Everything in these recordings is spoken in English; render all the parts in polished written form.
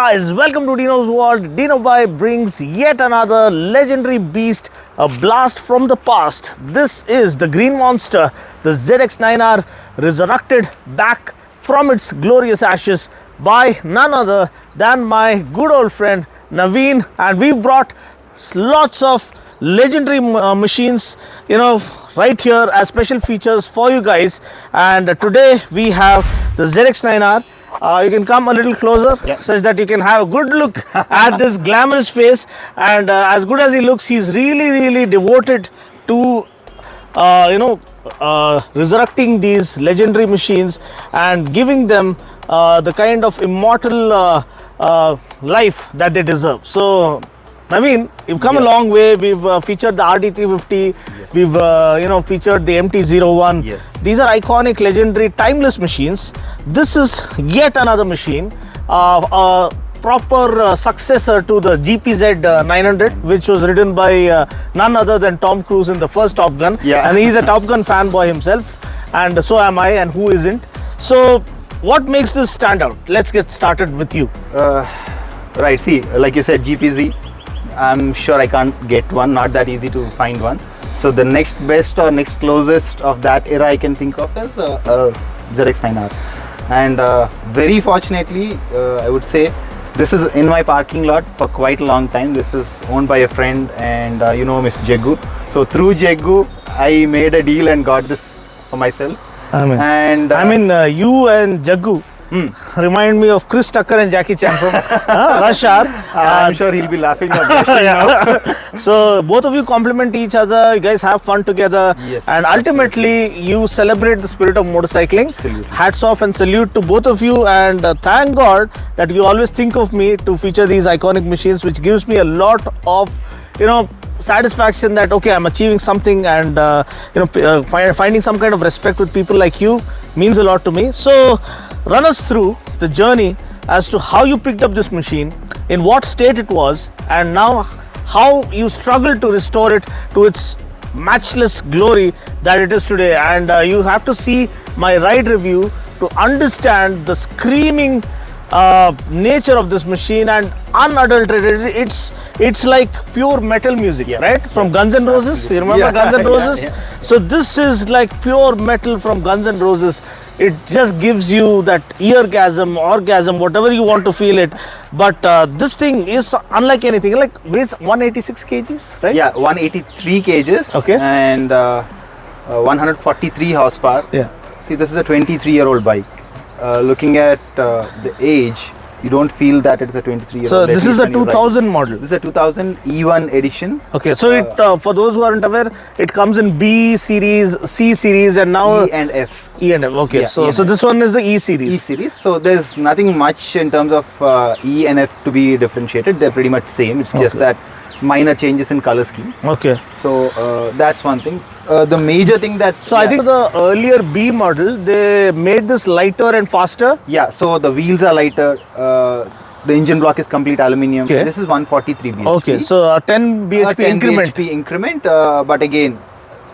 guys, welcome to Dino's World. Dino Bhai brings yet another legendary beast, a blast from the past. This is the Green Monster, the ZX9R, resurrected back from its glorious ashes by none other than my good old friend Naveen. And we brought lots of legendary machines, right here as special features for you guys. And today we have the ZX9R. You can come a little closer, such that you can have a good look at this glamorous face. And as good as he looks, he's really devoted to resurrecting these legendary machines and giving them the kind of immortal life that they deserve. So Naveen, you've come a long way. We've featured the RD350. Yes. We've featured the MT-01. Yes. These are iconic, legendary, timeless machines. This is yet another machine, a proper successor to the GPZ900, which was ridden by none other than Tom Cruise in the first Top Gun. Yeah. And he's a Top Gun fanboy himself, and so am I, and who isn't? So, what makes this stand out? Let's get started with you. Right, see, like you said, GPZ. I'm sure I can't get one, not that easy to find one. So the next best or next closest of that era I can think of is ZX9R. And very fortunately, I would say, this is in my parking lot for quite a long time. This is owned by a friend, and Mr. Jaggu. So through Jaggu, I made a deal and got this for myself. You and Jaggu remind me of Chris Tucker and Jackie Chan from Rush Hour. I'm sure he'll be laughing at that. So both of you complement each other. You guys have fun together, yes, and ultimately you celebrate the spirit of motorcycling. Absolutely. Hats off and salute to both of you, and thank God that you always think of me to feature these iconic machines, which gives me a lot of satisfaction that okay, I'm achieving something, and finding some kind of respect with people like you means a lot to me. So run us through the journey as to how you picked up this machine, in what state it was, and now how you struggled to restore it to its matchless glory that it is today. And you have to see my ride review to understand the screaming nature of this machine, and unadulterated. It's like pure metal music, right? From Guns N' Roses. You remember Guns N' Roses? So this is like pure metal from Guns N' Roses. It just gives you that eargasm, orgasm, whatever you want to feel it. But this thing is unlike anything. Like weighs 186 kgs, right? Yeah, 183 kgs. Okay. And 143 horsepower. Yeah. See, this is a 23-year-old bike. Looking at the age, you don't feel that it's a 23-year-old. So this is a 2000 model. This is a 2000 E1 edition. Okay, so it for those who aren't aware, it comes in B series, C series, and now E and F. E and F. Okay, Yeah, so E and so F. this one is the E series. E series. So there's nothing much in terms of E and F to be differentiated. They're pretty much same. It's just that minor changes in color scheme. Okay. So that's one thing. The major thing that... So I think the earlier B model, they made this lighter and faster. Yeah, so the wheels are lighter. The engine block is complete aluminium. Okay. This is 143 bhp. Okay, so a 10 bhp 10 increment. bhp increment, but again,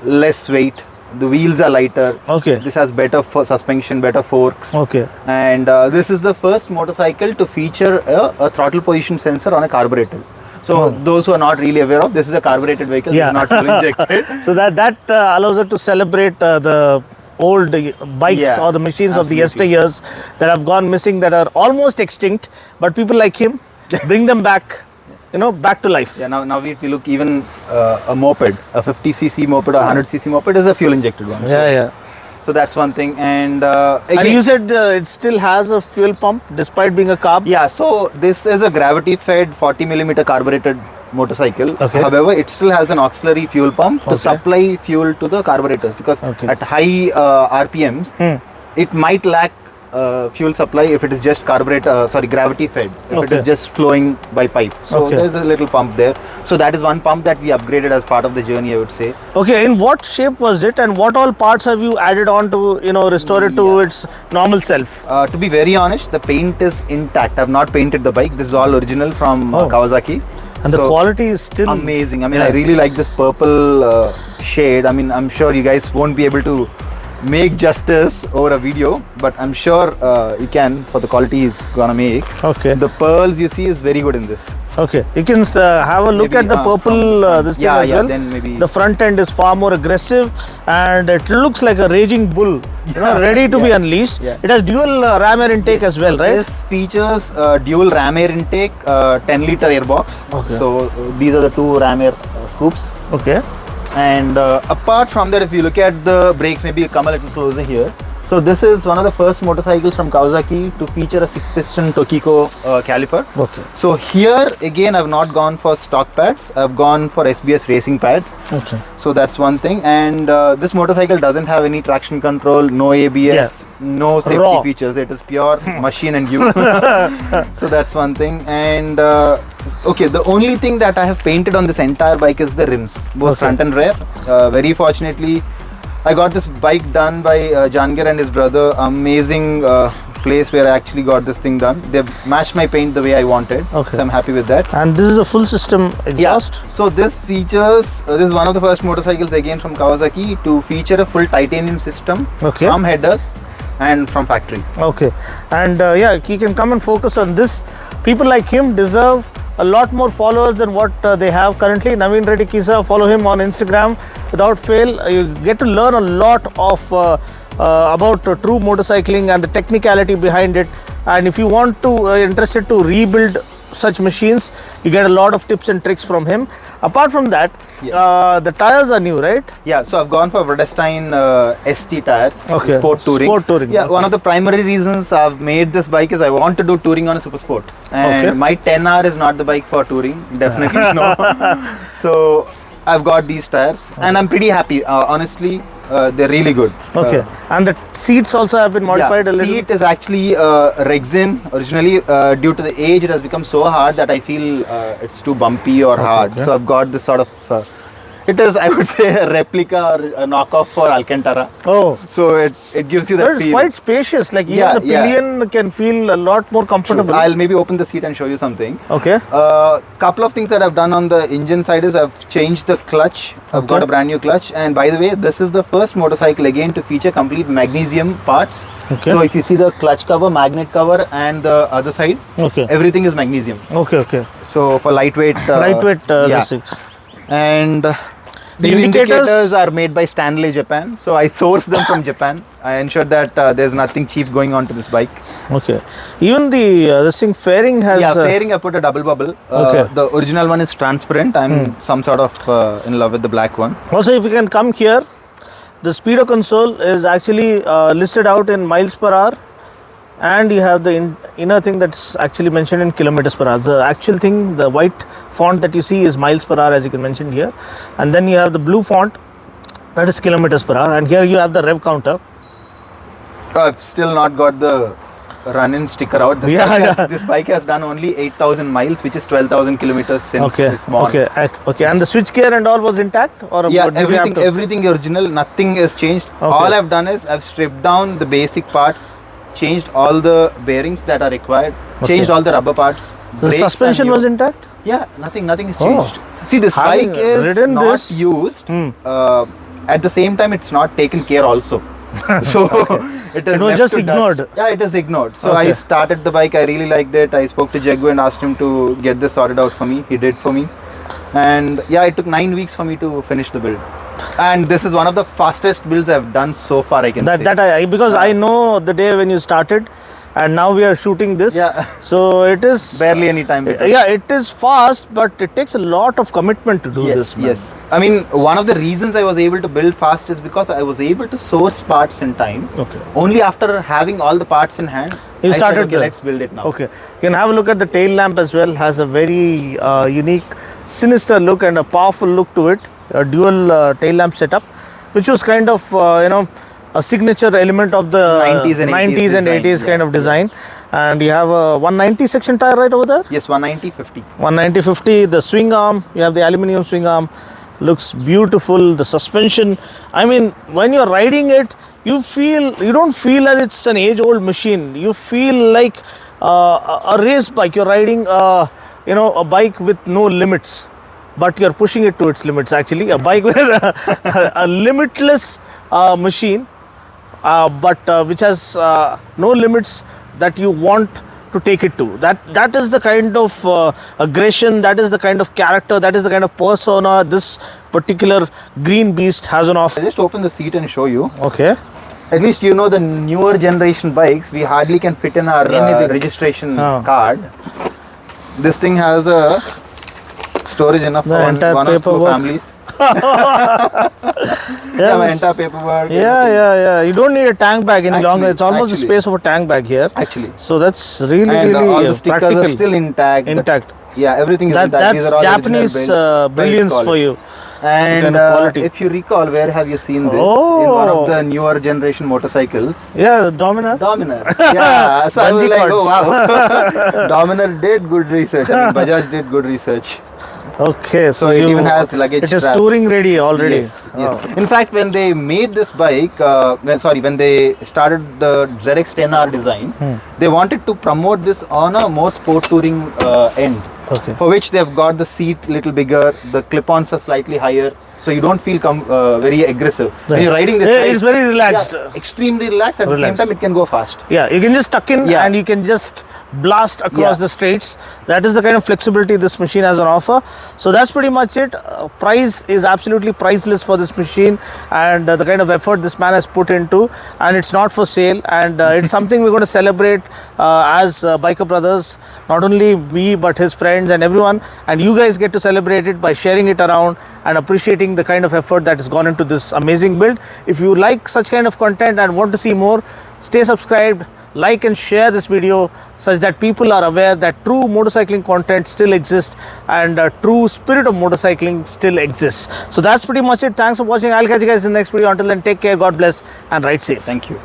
less weight. The wheels are lighter. Okay. This has better suspension, better forks. Okay. And this is the first motorcycle to feature a throttle position sensor on a carburetor. So those who are not really aware of, this is a carbureted vehicle. Yeah. It's not fuel injected. So that allows us to celebrate the old bikes or the machines of the yesteryears that have gone missing, that are almost extinct, but people like him bring them back, back to life. Yeah, now if you look, even a moped, a 50cc moped or 100cc moped is a fuel injected one. So that's one thing. And again, and you said it still has a fuel pump despite being a carb? Yeah, so this is a gravity fed 40mm carbureted motorcycle. Okay. However, it still has an auxiliary fuel pump to supply fuel to the carburetors, because at high RPMs, it might lack fuel supply if it is just gravity fed, if it is just flowing by pipe. So there's a little pump there. So that is one pump that we upgraded as part of the journey, I would say. Okay, in what shape was it, and what all parts have you added on to restore it to its normal self? To be very honest, the paint is intact. I've not painted the bike. This is all original from Kawasaki. And the quality is still amazing. I mean, I really like this purple shade. I mean, I'm sure you guys won't be able to make justice over a video, but I'm sure you can for the quality he's gonna make. Okay. The pearls you see is very good in this. Okay, you can have a look Maybe, at the purple this thing as well. Then maybe The front end is far more aggressive and it looks like a raging bull, ready to be unleashed. Yeah. It has dual ram air intake as well, right? This features dual ram air intake, 10-liter airbox. Okay. So these are the two ram air scoops. Okay. And apart from that, if you look at the brakes, maybe you come a little closer here. So this is one of the first motorcycles from Kawasaki to feature a 6-piston Tokiko caliper. Okay. So here again, I've not gone for stock pads. I've gone for SBS racing pads. Okay. So that's one thing. And this motorcycle doesn't have any traction control, no ABS, no safety Raw. features. It is pure machine and you. So that's one thing. And okay, the only thing that I have painted on this entire bike is the rims, both front and rear. Very fortunately, I got this bike done by Jangir and his brother. Amazing place where I actually got this thing done. They've matched my paint the way I wanted. Okay. So I'm happy with that. And this is a full system exhaust? Yeah. So this features, this is one of the first motorcycles again from Kawasaki to feature a full titanium system from headers and from factory. Okay. And yeah, he can come and focus on this. People like him deserve a lot more followers than what they have currently. Naveen Redddy Kesara, follow him on Instagram without fail. You get to learn a lot of about true motorcycling and the technicality behind it. And if you want to interested to rebuild such machines, you get a lot of tips and tricks from him. Apart from that, the tires are new, right? Yeah, so I've gone for Reddystine ST tires, Okay. sport touring. Sport touring. Yeah, Okay. one of the primary reasons I've made this bike is I want to do touring on a super sport. And Okay. my 10R is not the bike for touring, definitely no. So I've got these tires and I'm pretty happy. Honestly, they're really good. Okay. And the seats also have been modified a little? Seat is actually Rexin. Originally, due to the age, it has become so hard that I feel it's too bumpy or hard. okay. So I've got this sort of, it is, I would say, a replica or a knockoff for Alcantara. Oh. So it gives you that It's feel. quite spacious, like even Yeah, the pillion can feel a lot more comfortable. I'll maybe open the seat and show you something. Okay. Couple of things that I've done on the engine side is I've changed the clutch. I've got a brand new clutch, and by the way, this is the first motorcycle again to feature complete magnesium parts. Okay. So if you see the clutch cover, magnet cover, and the other side, Okay. everything is magnesium. Okay, okay. So for lightweight, this thing. and these indicators are made by Stanley Japan. So I sourced them from Japan. I ensured that there's nothing cheap going on to this bike. Okay. Even the this thing fairing has. Fairing I put a double bubble. Okay. The original one is transparent. I'm some sort of in love with the black one. Also, if you can come here, the speedo console is actually listed out in miles per hour, and you have the inner thing that's actually mentioned in kilometers per hour. The actual thing, the white font that you see is miles per hour, as you can mention here, and then you have the blue font that is kilometers per hour, and here you have the rev counter. I've still not got the run-in sticker out. This bike has done only 8,000 miles, which is 12,000 kilometers since it's born. Okay. And the switch gear and all was intact, or Yeah, did you have to- everything original. Nothing has changed. All I've done is I've stripped down the basic parts, changed all the bearings that are required, changed all the rubber parts. The brakes suspension are new. was intact? Yeah, nothing has changed. See, this Having bike is ridden not this- used. At the same time, it's not taken care also. So it It was left just to ignored. dust. Yeah, it is ignored. So I started the bike. I really liked it. I spoke to Jagu and asked him to get this sorted out for me. He did for me. And yeah, it took 9 weeks for me to finish the build. And this is one of the fastest builds I've done so far, I can say. Because I know the day when you started, and now we are shooting this. Yeah. So it is Barely any time. Yeah, it is fast, but it takes a lot of commitment to do this, man. Yes. I mean, one of the reasons I was able to build fast is because I was able to source parts in time. Okay. Only after having all the parts in hand, You I said, started okay, the- let's build it now. Okay. You can have a look at the tail lamp as well. Has a very unique, sinister look and a powerful look to it. A dual tail lamp setup, which was kind of a signature element of the 90s and 80s and design, 80s kind of design. And you have a 190 section tire right over there. Yes, 190/50. 190/50. The swing arm, you have the aluminum swing arm, looks beautiful. The suspension, I mean, when you're riding it, you don't feel that it's an age-old machine. You feel like a race bike. You're riding a bike with no limits, but you're pushing it to its limits. Actually, a bike with a limitless machine. but which has no limits that you want to take it to. That is the kind of aggression, that is the kind of character, that is the kind of persona this particular green beast has on offer. I'll just open the seat and show you. Okay. At least you know the newer generation bikes, we hardly can fit in our registration card. This thing has a storage enough for one or two families. Yeah, entire paperwork. Yeah. You don't need a tank bag any longer. It's almost the space of a tank bag here. Actually. So that's really, And really all the stickers practical. are still intact. Yeah, everything is intact. These that's are all Japanese original build brilliance for you. And kind of quality. if you recall, where have you seen this? Oh. In one of the newer generation motorcycles. Yeah, Dominar. Yeah, so I was Bungee like, cords. oh wow. Dominar did good research. I mean, Bajaj did good research. Okay, So it even has luggage It is straps. touring ready already. Yes. In fact, when they made this bike, when they started the ZX9R design, they wanted to promote this on a more sport touring end. Okay. For which they have got the seat little bigger, the clip-ons are slightly higher, so you don't feel very aggressive. When you're riding this bike, it's very relaxed. extremely relaxed. At the same time, it can go fast. Yeah, you can just tuck in and you can just blast across the straights. That is the kind of flexibility this machine has on offer. So that's pretty much it. Price is absolutely priceless for this machine, and the kind of effort this man has put into, and it's not for sale, and it's something we're going to celebrate as Biker Brothers. Not only me but his friends and everyone, and you guys get to celebrate it by sharing it around and appreciating the kind of effort that has gone into this amazing build. If you like such kind of content and want to see more, stay subscribed, like and share this video such that people are aware that true motorcycling content still exists and true spirit of motorcycling still exists. So that's pretty much it. Thanks for watching. I'll catch you guys in the next video. Until then, take care, God bless, and ride safe. Thank you.